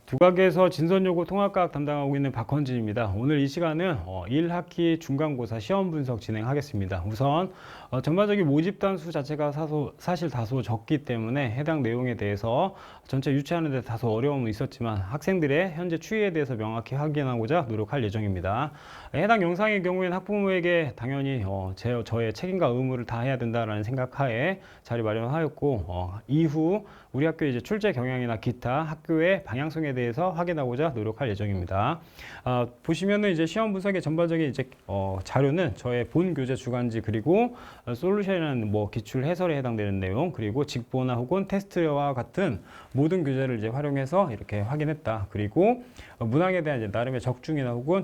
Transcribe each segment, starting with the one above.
두각에서 진선요고 통합과학 담당하고 있는 박헌진입니다. 오늘 이 시간은 1학기 중간고사 시험 분석 진행하겠습니다. 우선 전반적인 모집 단수 자체가 사실 다소 적기 때문에 해당 내용에 대해서 전체 유치하는 데 다소 어려움은 있었지만 학생들의 현재 추이에 대해서 명확히 확인하고자 노력할 예정입니다. 해당 영상의 경우에는 학부모에게 당연히 저의 책임과 의무를 다해야 된다라는 생각하에 자리 마련하였고 이후 우리 학교의 이제 출제 경향이나 기타 학교의 방향성에 대해서 확인하고자 노력할 예정입니다. 보시면은 이제 시험 분석의 전반적인 이제 자료는 저의 본 교재 주간지 그리고 솔루션이라는 기출 해설에 해당되는 내용 그리고 직보나 혹은 테스트와 같은 모든 교재를 이제 활용해서 이렇게 확인했다. 그리고 문항에 대한 이제 나름의 적중이나 혹은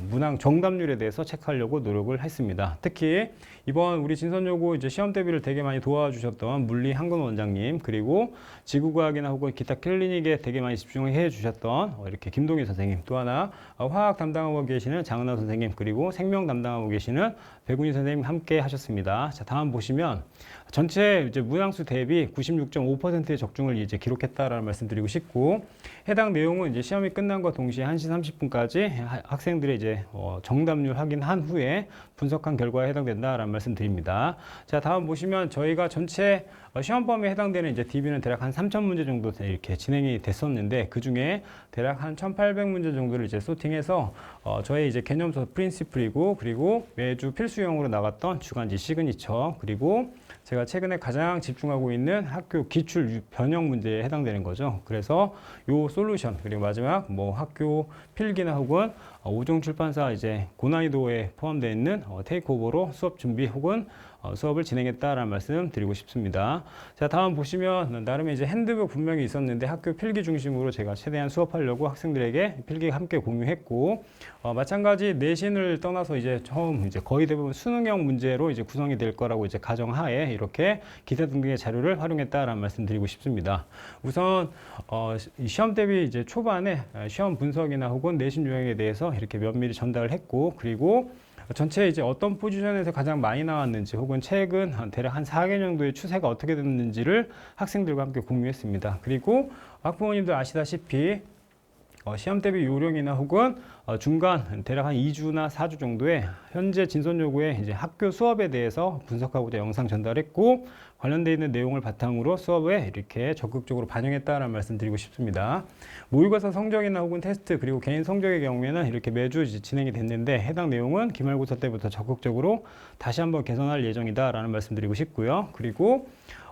문항 정답률에 대해서 체크하려고 노력을 했습니다. 특히 이번 우리 진선요고 이제 시험 대비를 되게 많이 도와주셨던 물리 한근 원장님 그리고 지구과학이나 혹은 기타 클리닉에 되게 많이 집중해 주셨던 이렇게 김동희 선생님 또 하나 화학 담당하고 계시는 장은하 선생님 그리고 생명 담당하고 계시는 백운희 선생님 함께 하셨습니다. 자, 다음 보시면 전체 이제 문항수 대비 96.5%의 적중을 이제 기록했다라는 말씀드리고 싶고 해당 내용은 이제 시험이 끝난과 동시에 1시 30분까지 학생들의 이제 정답률 확인한 후에 분석한 결과에 해당된다라는 말씀드립니다. 자, 다음 보시면 저희가 전체 시험 범위에 해당되는 이제 DB는 대략 한 3,000문제 정도 이렇게 진행이 됐었는데 그 중에 대략 한 1,800문제 정도를 이제 소팅해서 저의 이제 개념서 프린시플이고 그리고 매주 필수형으로 나갔던 주간지 시그니처 그리고 제가 최근에 가장 집중하고 있는 학교 기출 변형 문제에 해당되는 거죠. 그래서 요 솔루션 그리고 마지막 학교 필기나 혹은 오종 출판사 이제 고난이도에 포함되어 있는 테이크오버로 수업 준비 혹은 수업을 진행했다라는 말씀 드리고 싶습니다. 자, 다음 보시면 나름의 이제 핸드북 분명히 있었는데 학교 필기 중심으로 제가 최대한 수업하려고 학생들에게 필기 함께 공유했고 마찬가지 내신을 떠나서 이제 처음 이제 거의 대부분 수능형 문제로 이제 구성이 될 거라고 이제 가정하에 이렇게 기타 등등의 자료를 활용했다라는 말씀 드리고 싶습니다. 우선 시험 대비 이제 초반에 시험 분석이나 혹은 내신 요약에 대해서 이렇게 면밀히 전달을 했고 그리고 전체 이제 어떤 포지션에서 가장 많이 나왔는지 혹은 최근 대략 한 4개 정도의 추세가 어떻게 됐는지를 학생들과 함께 공유했습니다. 그리고 학부모님들 아시다시피 시험 대비 요령이나 혹은 중간 대략 한 2주나 4주 정도의 현재 진선요구의 이제 학교 수업에 대해서 분석하고자 영상 전달했고 관련되어 있는 내용을 바탕으로 수업에 이렇게 적극적으로 반영했다라는 말씀 드리고 싶습니다. 모의고사 성적이나 혹은 테스트 그리고 개인 성적의 경우에는 이렇게 매주 진행이 됐는데 해당 내용은 기말고사 때부터 적극적으로 다시 한번 개선할 예정이다라는 말씀 드리고 싶고요. 그리고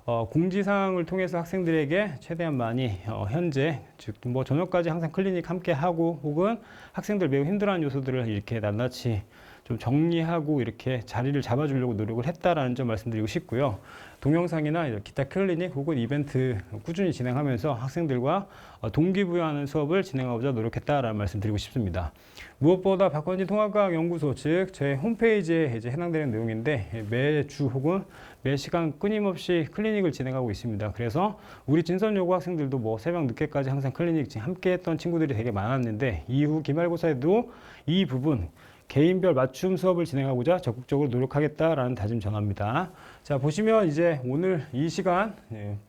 공지사항을 통해서 학생들에게 최대한 많이 현재 즉 저녁까지 항상 클리닉 함께 하고 혹은 학생들 매우 힘들어하는 요소들을 이렇게 낱낱이 좀 정리하고 이렇게 자리를 잡아주려고 노력을 했다라는 점 말씀드리고 싶고요. 동영상이나 기타 클리닉 혹은 이벤트 꾸준히 진행하면서 학생들과 동기부여하는 수업을 진행하고자 노력했다라는 말씀 드리고 싶습니다. 무엇보다 박헌진 통합과학연구소 즉 제 홈페이지에 이제 해당되는 내용인데 매주 혹은 매 시간 끊임없이 클리닉을 진행하고 있습니다. 그래서 우리 진선요고 학생들도 새벽 늦게까지 항상 클리닉 함께 했던 친구들이 되게 많았는데 이후 기말고사에도 이 부분 개인별 맞춤 수업을 진행하고자 적극적으로 노력하겠다라는 다짐 전합니다. 자, 보시면 이제 오늘 이 시간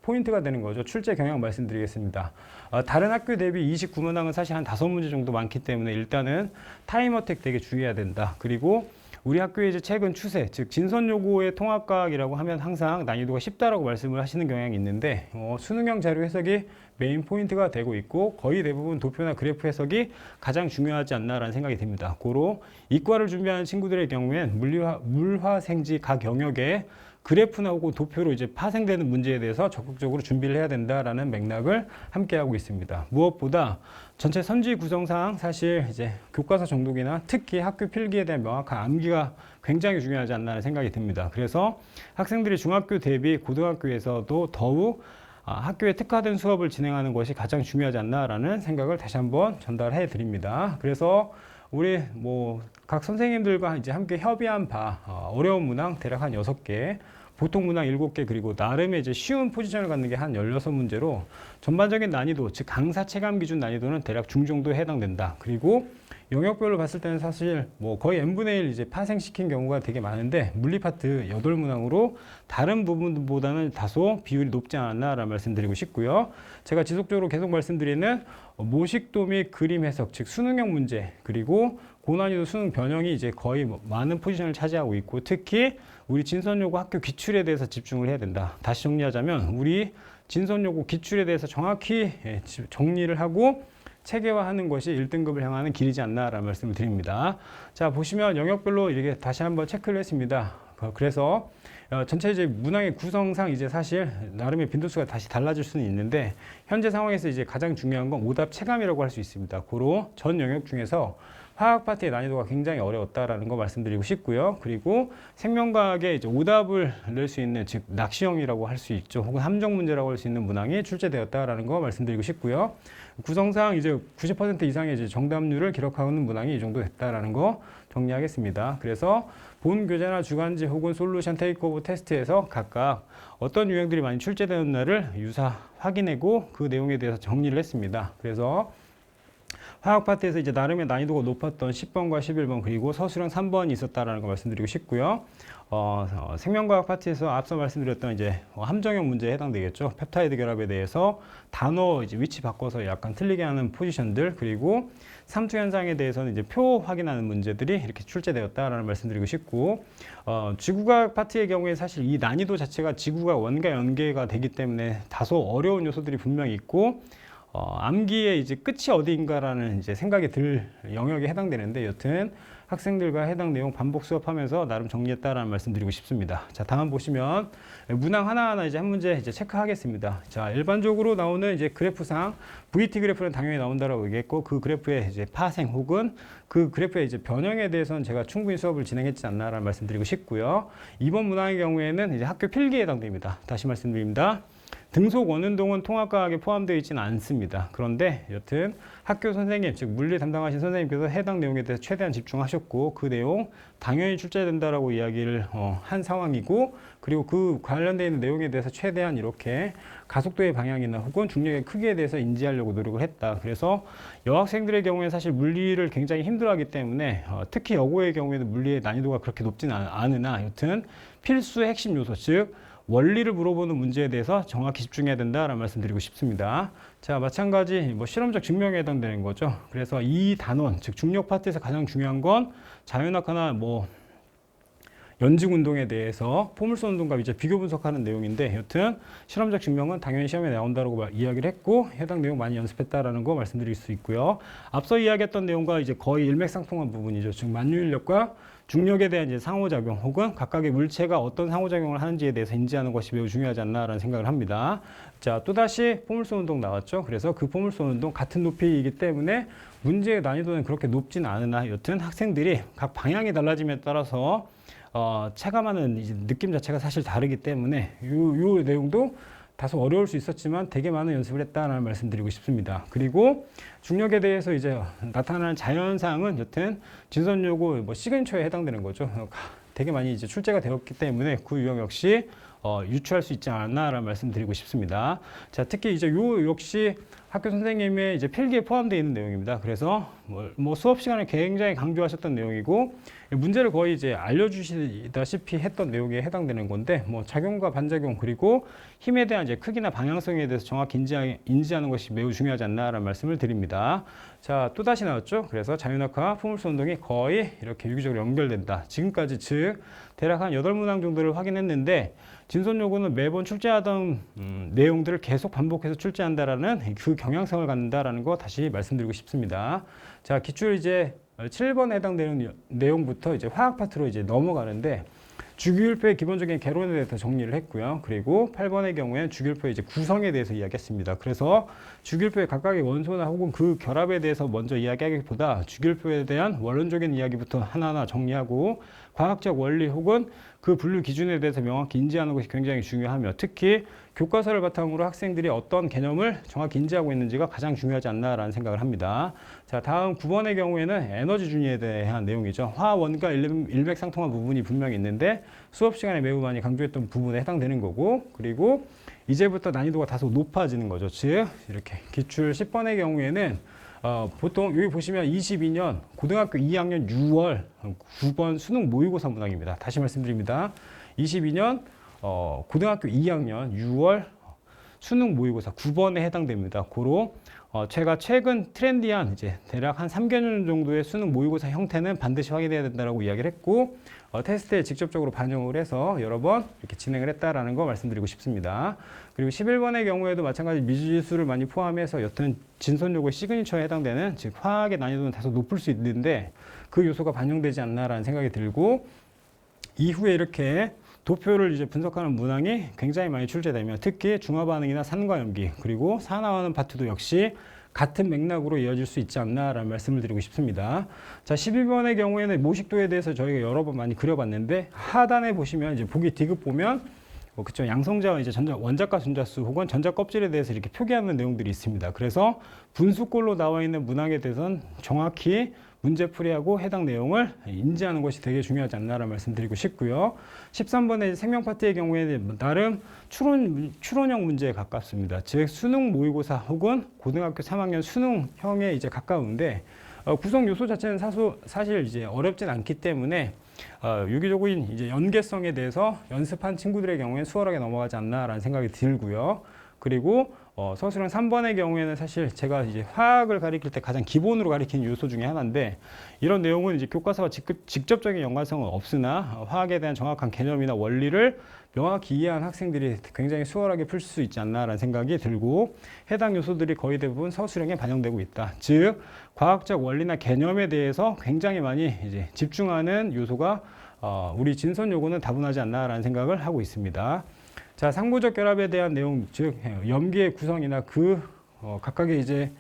포인트가 되는 거죠. 출제 경향 말씀드리겠습니다. 다른 학교 대비 29문항은 사실 한 5문제 정도 많기 때문에 일단은 타임 어택 되게 주의해야 된다. 그리고 우리 학교의 이제 최근 추세, 즉 진선요고의 통합과학이라고 하면 항상 난이도가 쉽다라고 말씀을 하시는 경향이 있는데 수능형 자료 해석이 메인 포인트가 되고 있고 거의 대부분 도표나 그래프 해석이 가장 중요하지 않나라는 생각이 듭니다. 고로 이과를 준비하는 친구들의 경우엔 물화생지 각 영역에 그래프나 혹은 도표로 이제 파생되는 문제에 대해서 적극적으로 준비를 해야 된다라는 맥락을 함께 하고 있습니다. 무엇보다 전체 선지 구성상 사실 이제 교과서 정독이나 특히 학교 필기에 대한 명확한 암기가 굉장히 중요하지 않나 생각이 듭니다. 그래서 학생들이 중학교 대비 고등학교에서도 더욱 학교에 특화된 수업을 진행하는 것이 가장 중요하지 않나라는 생각을 다시 한번 전달해 드립니다. 그래서 우리 각 선생님들과 이제 함께 협의한 바 어려운 문항 대략 한 6개 보통 문항 7개 그리고 나름의 이제 쉬운 포지션을 갖는 게 한 16문제로 전반적인 난이도, 즉 강사 체감 기준 난이도는 대략 중정도에 해당된다. 그리고 영역별로 봤을 때는 사실 뭐 거의 n분의 1 이제 파생시킨 경우가 되게 많은데 물리 파트 8문항으로 다른 부분보다는 다소 비율이 높지 않았나라는 말씀드리고 싶고요. 제가 지속적으로 계속 말씀드리는 모식도 및 그림 해석, 즉 수능형 문제, 그리고 고난이도 수능 변형이 이제 거의 많은 포지션을 차지하고 있고, 특히 우리 진선요구 학교 기출에 대해서 집중을 해야 된다. 다시 정리하자면 우리 진선요구 기출에 대해서 정확히 정리를 하고 체계화하는 것이 1등급을 향하는 길이지 않나라는 말씀을 드립니다. 자, 보시면 영역별로 이렇게 다시 한번 체크를 했습니다. 그래서 전체 이제 문항의 구성상 이제 사실 나름의 빈도수가 다시 달라질 수는 있는데, 현재 상황에서 이제 가장 중요한 건 오답 체감이라고 할 수 있습니다. 고로 전 영역 중에서 화학 파트의 난이도가 굉장히 어려웠다라는 거 말씀드리고 싶고요. 그리고 생명과학에 이제 오답을 낼 수 있는, 즉 낚시형이라고 할 수 있죠. 혹은 함정 문제라고 할 수 있는 문항이 출제되었다라는 거 말씀드리고 싶고요. 구성상 이제 90% 이상의 이제 정답률을 기록하는 문항이 이 정도 됐다라는 거 정리하겠습니다. 그래서 본 교재나 주간지 혹은 솔루션 테이크오버 테스트에서 각각 어떤 유형들이 많이 출제되었나를 유사 확인하고 그 내용에 대해서 정리를 했습니다. 그래서 화학 파트에서 이제 나름의 난이도가 높았던 10번과 11번 그리고 서술형 3번이 있었다라는 거 말씀드리고 싶고요. 생명과학 파트에서 앞서 말씀드렸던 이제 함정형 문제에 해당되겠죠. 펩타이드 결합에 대해서 단어 이제 위치 바꿔서 약간 틀리게 하는 포지션들, 그리고 삼투 현상에 대해서는 이제 표 확인하는 문제들이 이렇게 출제되었다라는 말씀드리고 싶고, 지구과학 파트의 경우에 사실 이 난이도 자체가 지구가 원과 연계가 되기 때문에 다소 어려운 요소들이 분명히 있고, 암기의 이제 끝이 어디인가라는 이제 생각이 들 영역에 해당되는데, 여튼 학생들과 해당 내용 반복 수업하면서 나름 정리했다라는 말씀드리고 싶습니다. 자, 다음 보시면 문항 하나하나 이제 한 문제 이제 체크하겠습니다. 자, 일반적으로 나오는 이제 그래프상 VT 그래프는 당연히 나온다라고 얘기했고, 그 그래프의 이제 파생 혹은 그 그래프의 이제 변형에 대해서는 제가 충분히 수업을 진행했지 않나라는 말씀드리고 싶고요. 이번 문항의 경우에는 이제 학교 필기에 해당됩니다. 다시 말씀드립니다. 등속 원운동은 통합과학에 포함되어 있지는 않습니다. 그런데 여튼 학교 선생님, 즉 물리 담당하신 선생님께서 해당 내용에 대해서 최대한 집중하셨고, 그 내용 당연히 출제된다라고 이야기를 한 상황이고, 그리고 그 관련되어 있는 내용에 대해서 최대한 이렇게 가속도의 방향이나 혹은 중력의 크기에 대해서 인지하려고 노력을 했다. 그래서 여학생들의 경우에 사실 물리를 굉장히 힘들어하기 때문에 특히 여고의 경우에는 물리의 난이도가 그렇게 높지는 않으나 여튼 필수 핵심 요소, 즉 원리를 물어보는 문제에 대해서 정확히 집중해야 된다라는 말씀드리고 싶습니다. 자, 마찬가지 뭐 실험적 증명에 해당되는 거죠. 그래서 이 단원, 즉 중력 파트에서 가장 중요한 건 자연학화나 뭐 연직 운동에 대해서 포물선 운동과 이제 비교 분석하는 내용인데, 여튼 실험적 증명은 당연히 시험에 나온다고 이야기를 했고, 해당 내용 많이 연습했다라는 거 말씀드릴 수 있고요. 앞서 이야기했던 내용과 이제 거의 일맥상통한 부분이죠. 즉 만유인력과 중력에 대한 이제 상호작용 혹은 각각의 물체가 어떤 상호작용을 하는지에 대해서 인지하는 것이 매우 중요하지 않나라는 생각을 합니다. 자, 또다시 포물선 운동 나왔죠. 그래서 그 포물선 운동 같은 높이이기 때문에 문제의 난이도는 그렇게 높진 않으나 여튼 학생들이 각 방향이 달라짐에 따라서 체감하는 이제 느낌 자체가 사실 다르기 때문에 요 내용도 다소 어려울 수 있었지만 되게 많은 연습을 했다는 말씀드리고 싶습니다. 그리고 중력에 대해서 이제 나타나는 자연상은 여튼 진선요구 뭐 시그니처에 해당되는 거죠. 되게 많이 이제 출제가 되었기 때문에 그 유형 역시 유추할 수 있지 않나라는 말씀드리고 싶습니다. 자, 특히 이제 요 역시 학교 선생님의 이제 필기에 포함되어 있는 내용입니다. 그래서 뭐 수업 시간에 굉장히 강조하셨던 내용이고, 문제를 거의 이제 알려주시다시피 했던 내용에 해당되는 건데, 뭐 작용과 반작용 그리고 힘에 대한 이제 크기나 방향성에 대해서 정확히 인지하는 것이 매우 중요하지 않나라는 말씀을 드립니다. 자, 또 다시 나왔죠. 그래서 자연학과 포물선 운동이 거의 이렇게 유기적으로 연결된다. 지금까지 즉 대략 한 8문항 정도를 확인했는데, 진선요구는 매번 출제하던 내용들을 계속 반복해서 출제한다라는 그 경향성을 갖는다라는 거 다시 말씀드리고 싶습니다. 자, 기출 이제 7번에 해당되는 내용부터 이제 화학 파트로 이제 넘어가는데, 주기율표의 기본적인 개론에 대해서 정리를 했고요. 그리고 8번의 경우에는 주기율표의 이제 구성에 대해서 이야기했습니다. 그래서 주기율표의 각각의 원소나 혹은 그 결합에 대해서 먼저 이야기하기보다 주기율표에 대한 원론적인 이야기부터 하나하나 정리하고 과학적 원리 혹은 그 분류 기준에 대해서 명확히 인지하는 것이 굉장히 중요하며 특히 교과서를 바탕으로 학생들이 어떤 개념을 정확히 인지하고 있는지가 가장 중요하지 않나라는 생각을 합니다. 자, 다음 9번의 경우에는 에너지 준위에 대한 내용이죠. 화원과 일맥상통한 부분이 분명히 있는데 수업 시간에 매우 많이 강조했던 부분에 해당되는 거고 그리고 이제부터 난이도가 다소 높아지는 거죠. 즉 이렇게 기출 10번의 경우에는 보통 여기 보시면 22년 고등학교 2학년 6월 9번 수능 모의고사 문항입니다. 다시 말씀드립니다. 22년 고등학교 2학년 6월 수능 모의고사 9번에 해당됩니다. 고로 제가 최근 트렌디한 이제 대략 한 3개년 정도의 수능 모의고사 형태는 반드시 확인해야 된다고 이야기를 했고 테스트에 직접적으로 반영을 해서 여러 번 이렇게 진행을 했다라는 거 말씀드리고 싶습니다. 그리고 11번의 경우에도 마찬가지 미지수를 많이 포함해서 여튼 진선 요구의 시그니처에 해당되는 즉 화학의 난이도는 다소 높을 수 있는데 그 요소가 반영되지 않나라는 생각이 들고 이후에 이렇게 도표를 이제 분석하는 문항이 굉장히 많이 출제되며 특히 중화 반응이나 산과 염기 그리고 산화하는 파트도 역시 같은 맥락으로 이어질 수 있지 않나라는 말씀을 드리고 싶습니다. 자, 12번의 경우에는 모식도에 대해서 저희가 여러 번 많이 그려봤는데 하단에 보시면 이제 보기 디귿 보면 그쵸 양성자와 이제 원자가 순자수 혹은 전자 껍질에 대해서 이렇게 표기하는 내용들이 있습니다. 그래서 분수꼴로 나와 있는 문항에 대해서는 정확히 문제풀이하고 해당 내용을 인지하는 것이 되게 중요하지 않나라는 말씀드리고 싶고요. 13번의 생명 파트의 경우에는 나름 추론형 문제에 가깝습니다. 즉 수능 모의고사 혹은 고등학교 3학년 수능형에 이제 가까운데 구성 요소 자체는 사실 이제 어렵진 않기 때문에 유기적인 이제 연계성에 대해서 연습한 친구들의 경우에 수월하게 넘어가지 않나라는 생각이 들고요. 그리고 서술형 3번의 경우에는 사실 제가 이제 화학을 가리킬 때 가장 기본으로 가리키는 요소 중에 하나인데 이런 내용은 이제 교과서와 직접적인 연관성은 없으나 화학에 대한 정확한 개념이나 원리를 명확히 이해한 학생들이 굉장히 수월하게 풀 수 있지 않나라는 생각이 들고 해당 요소들이 거의 대부분 서술형에 반영되고 있다. 즉 과학적 원리나 개념에 대해서 굉장히 많이 이제 집중하는 요소가 우리 진선 요구는 다분하지 않나라는 생각을 하고 있습니다. 자, 상부적 결합에 대한 내용, 즉 염기의 구성이나 그 각각의 이제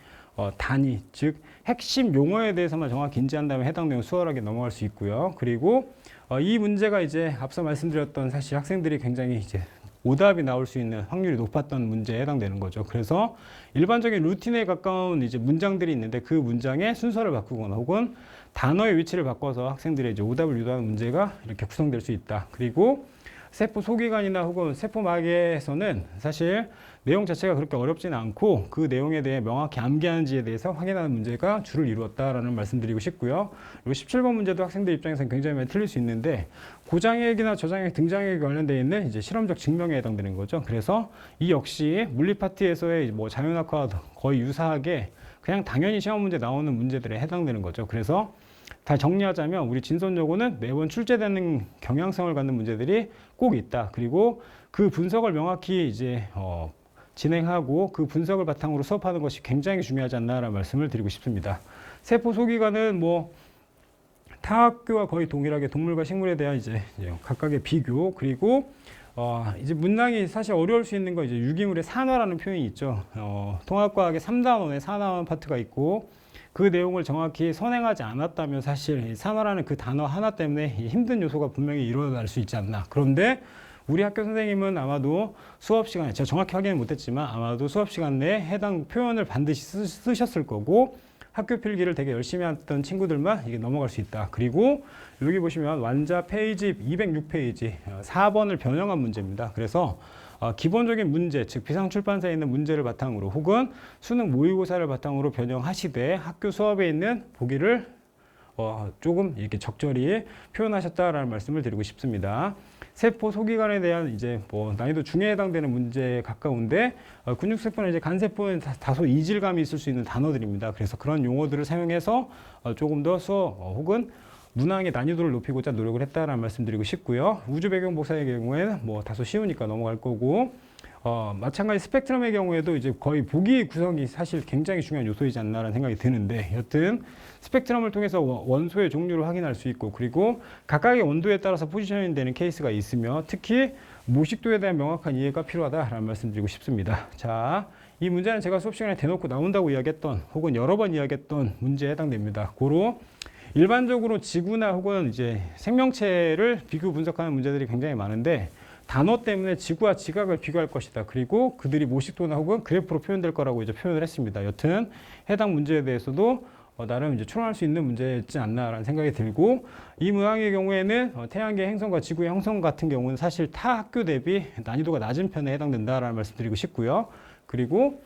단위, 즉 핵심 용어에 대해서만 정확히 인지한다면 해당 내용 수월하게 넘어갈 수 있고요. 그리고 이 문제가 이제 앞서 말씀드렸던 사실 학생들이 굉장히 이제 오답이 나올 수 있는 확률이 높았던 문제에 해당되는 거죠. 그래서 일반적인 루틴에 가까운 이제 문장들이 있는데 그 문장의 순서를 바꾸거나 혹은 단어의 위치를 바꿔서 학생들의 이제 오답을 유도하는 문제가 이렇게 구성될 수 있다. 그리고 세포 소기관이나 혹은 세포막에서는 사실 내용 자체가 그렇게 어렵지는 않고 그 내용에 대해 명확히 암기하는지에 대해서 확인하는 문제가 주를 이루었다라는 말씀드리고 싶고요. 그리고 17번 문제도 학생들 입장에서는 굉장히 많이 틀릴 수 있는데 고장액이나 저장액, 등장액에 관련되어 있는 이제 실험적 증명에 해당되는 거죠. 그래서 이 역시 물리 파트에서의 뭐 자연학과와 거의 유사하게 그냥 당연히 시험 문제 나오는 문제들에 해당되는 거죠. 그래서 다 정리하자면 우리 진선 요구는 매번 출제되는 경향성을 갖는 문제들이 꼭 있다. 그리고 그 분석을 명확히 이제 진행하고 그 분석을 바탕으로 수업하는 것이 굉장히 중요하지 않나라는 말씀을 드리고 싶습니다. 세포 소기관은 뭐 타 학교와 거의 동일하게 동물과 식물에 대한 이제 각각의 비교 그리고 이제 문항이 사실 어려울 수 있는 건 이제 유기물의 산화라는 표현이 있죠. 통합과학의 3단원의 산화하는 파트가 있고 그 내용을 정확히 선행하지 않았다면 사실 산화라는 그 단어 하나 때문에 힘든 요소가 분명히 일어날 수 있지 않나. 그런데 우리 학교 선생님은 아마도 수업 시간에 제가 정확히 확인은 못했지만 아마도 수업 시간 내에 해당 표현을 반드시 쓰셨을 거고 학교 필기를 되게 열심히 했던 친구들만 이게 넘어갈 수 있다. 그리고 여기 보시면 완자 페이지 206페이지 4번을 변형한 문제입니다. 그래서 기본적인 문제, 즉 비상출판사에 있는 문제를 바탕으로 혹은 수능 모의고사를 바탕으로 변형하시되 학교 수업에 있는 보기를 조금 이렇게 적절히 표현하셨다라는 말씀을 드리고 싶습니다. 세포 소기관에 대한 이제 뭐 난이도 중에 해당되는 문제에 가까운데 근육세포는 이제 간세포는 다소 이질감이 있을 수 있는 단어들입니다. 그래서 그런 용어들을 사용해서 조금 더 수업 혹은 문항의 난이도를 높이고자 노력을 했다라는 말씀드리고 싶고요. 우주 배경 복사의 경우에는 뭐 다소 쉬우니까 넘어갈 거고 마찬가지 스펙트럼의 경우에도 이제 거의 보기 구성이 사실 굉장히 중요한 요소이지 않나라는 생각이 드는데 여튼 스펙트럼을 통해서 원소의 종류를 확인할 수 있고 그리고 각각의 온도에 따라서 포지셔닝 되는 케이스가 있으며 특히 모식도에 대한 명확한 이해가 필요하다라는 말씀드리고 싶습니다. 자, 이 문제는 제가 수업 시간에 대놓고 나온다고 이야기했던 혹은 여러 번 이야기했던 문제에 해당됩니다. 고로 일반적으로 지구나 혹은 이제 생명체를 비교 분석하는 문제들이 굉장히 많은데 단어 때문에 지구와 지각을 비교할 것이다. 그리고 그들이 모식도나 혹은 그래프로 표현될 거라고 이제 표현을 했습니다. 여튼 해당 문제에 대해서도 나름 이제 추론할 수 있는 문제였지 않나라는 생각이 들고, 이 문항의 경우에는 태양계 행성과 지구의 형성 같은 경우는 사실 타 학교 대비 난이도가 낮은 편에 해당된다라는 말씀드리고 싶고요. 그리고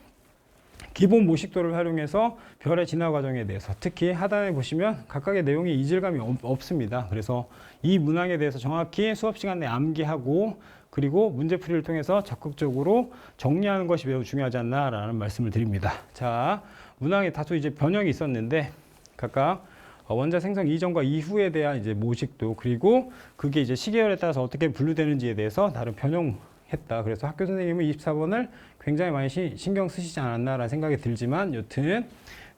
기본 모식도를 활용해서 별의 진화 과정에 대해서, 특히 하단에 보시면 각각의 내용이 이질감이 없습니다. 그래서 이 문항에 대해서 정확히 수업 시간에 암기하고 그리고 문제풀이를 통해서 적극적으로 정리하는 것이 매우 중요하지 않나라는 말씀을 드립니다. 자, 문항에 다소 이제 변형이 있었는데 각각 원자 생성 이전과 이후에 대한 이제 모식도, 그리고 그게 이제 시계열에 따라서 어떻게 분류되는지에 대해서 나름 변형했다. 그래서 학교 선생님은 24번을 굉장히 많이 신경 쓰시지 않았나라는 생각이 들지만, 여튼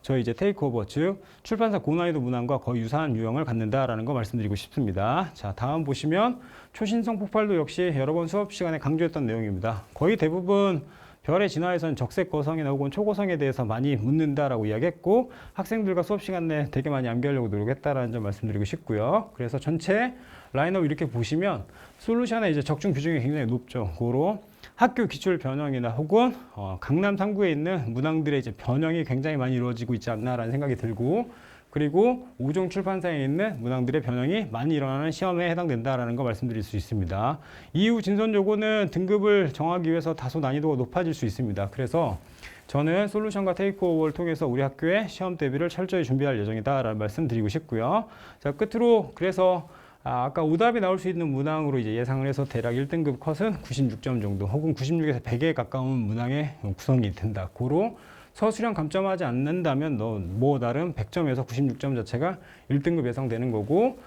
저희 이제 테이크오버, 즉 출판사 고난이도 문항과 거의 유사한 유형을 갖는다라는 거 말씀드리고 싶습니다. 자, 다음 보시면 초신성 폭발도 역시 여러 번 수업 시간에 강조했던 내용입니다. 거의 대부분 별의 진화에서는 적색 거성이나 혹은 초고성에 대해서 많이 묻는다라고 이야기했고, 학생들과 수업 시간에 되게 많이 암기하려고 노력했다라는 점 말씀드리고 싶고요. 그래서 전체 라인업 이렇게 보시면 솔루션의 이제 적중 비중이 굉장히 높죠. 고로 학교 기출 변형이나 혹은 강남 3구에 있는 문항들의 이제 변형이 굉장히 많이 이루어지고 있지 않나라는 생각이 들고, 그리고 우종 출판사에 있는 문항들의 변형이 많이 일어나는 시험에 해당된다라는 거 말씀드릴 수 있습니다. 이후 진선 요구는 등급을 정하기 위해서 다소 난이도가 높아질 수 있습니다. 그래서 저는 솔루션과 테이크오버를 통해서 우리 학교의 시험 대비를 철저히 준비할 예정이다라는 말씀 드리고 싶고요. 자, 끝으로 그래서 아까 오답이 나올 수 있는 문항으로 이제 예상을 해서 대략 1등급 컷은 96점 정도 혹은 96에서 100에 가까운 문항의 구성이 된다. 고로 서술형 감점하지 않는다면 뭐 나름 100점에서 96점 자체가 1등급 예상되는 거고,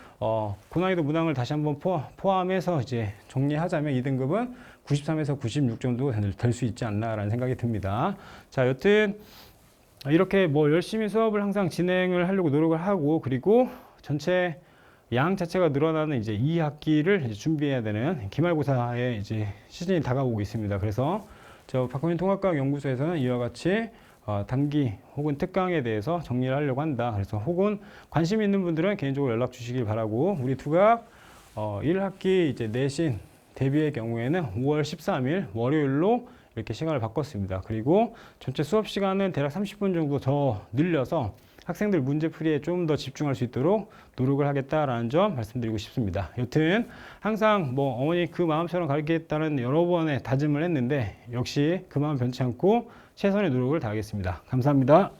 고난이도 문항을 다시 한번 포함해서 이제 정리하자면 2등급은 93에서 96 정도 될 수 있지 않나라는 생각이 듭니다. 자, 여튼 이렇게 뭐 열심히 수업을 항상 진행을 하려고 노력을 하고, 그리고 전체 양 자체가 늘어나는 이제 2학기를 이제 준비해야 되는 기말고사의 이제 시즌이 다가오고 있습니다. 그래서 저 박헌민 통합과학 연구소에서는 이와 같이 단기 혹은 특강에 대해서 정리를 하려고 한다. 그래서 혹은 관심 있는 분들은 개인적으로 연락 주시길 바라고, 우리 두각 1학기 이제 내신 대비의 경우에는 5월 13일 월요일로 이렇게 시간을 바꿨습니다. 그리고 전체 수업 시간은 대략 30분 정도 더 늘려서 학생들 문제풀이에 좀 더 집중할 수 있도록 노력을 하겠다라는 점 말씀드리고 싶습니다. 여튼 항상 뭐 어머니 그 마음처럼 가르치겠다는 여러 번의 다짐을 했는데 역시 그 마음 변치 않고 최선의 노력을 다하겠습니다. 감사합니다.